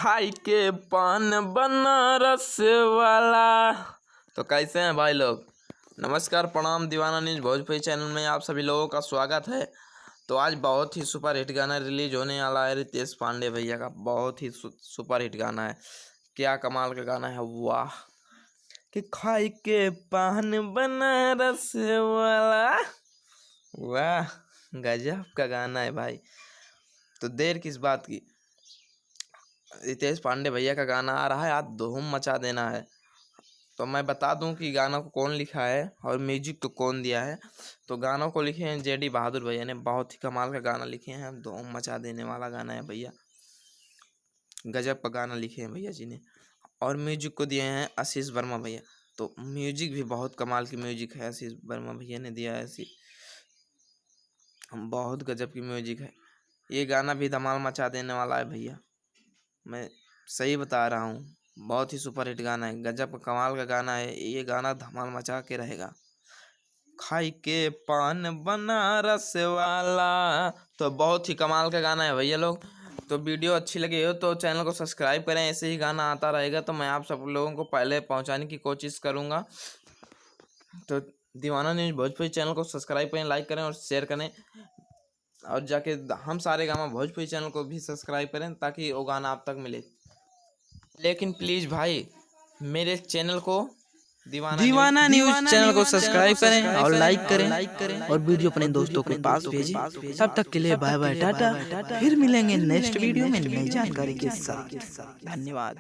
खाई के पान बनारस वाला। तो कैसे हैं भाई लोग। नमस्कार प्रणाम, दीवाना न्यूज भोजपुरी चैनल में आप सभी लोगों का स्वागत है। तो आज बहुत ही सुपर हिट गाना रिलीज होने वाला है रितेश पांडे भैया का। बहुत ही सुपर हिट गाना है, क्या कमाल का गाना है। वाह कि खाई के पान बनारस वाला, वाह गजब का गाना है भाई। तो देर किस बात की, रितेश पांडे भैया का गाना आ रहा है, आज धूम मचा देना है। तो मैं बता दूं कि गाना को कौन लिखा है और म्यूजिक तो कौन दिया है। तो गानों को लिखे हैं जेडी बहादुर भैया ने। बहुत ही कमाल का गाना लिखे हैं, धूम मचा देने वाला गाना है भैया, गजब का गाना लिखे हैं भैया जी ने। और म्यूजिक को दिए हैं आशीष वर्मा भैया। तो म्यूजिक भी बहुत कमाल की म्यूजिक है, आशीष वर्मा भैया ने दिया है। ऐसी बहुत गजब की म्यूजिक है। ये गाना भी धमाल मचा देने वाला है भैया, मैं सही बता रहा हूँ। बहुत ही सुपर हिट गाना है, गजब का कमाल का गाना है। ये गाना धमाल मचा के रहेगा। खाई के पान बनारस वाला, तो बहुत ही कमाल का गाना है भैया लोग। तो वीडियो अच्छी लगी हो तो चैनल को सब्सक्राइब करें, ऐसे ही गाना आता रहेगा तो मैं आप सब लोगों को पहले पहुंचाने की कोशिश करूंगा। तो दीवाना न्यूज भोजपुरी चैनल को सब्सक्राइब करें, लाइक करें और शेयर करें। और जाके हम सारे गामा भोजपुरी चैनल को भी सब्सक्राइब करें ताकि वो गाना आप तक मिले। लेकिन प्लीज़ भाई मेरे चैनल को दीवाना न्यूज चैनल को सब्सक्राइब करें और लाइक करें और वीडियो अपने दोस्तों के पास भेजें। तब तक के लिए बाय बाय टाटा, फिर मिलेंगे नेक्स्ट वीडियो में नई जानकारी के साथ। धन्यवाद।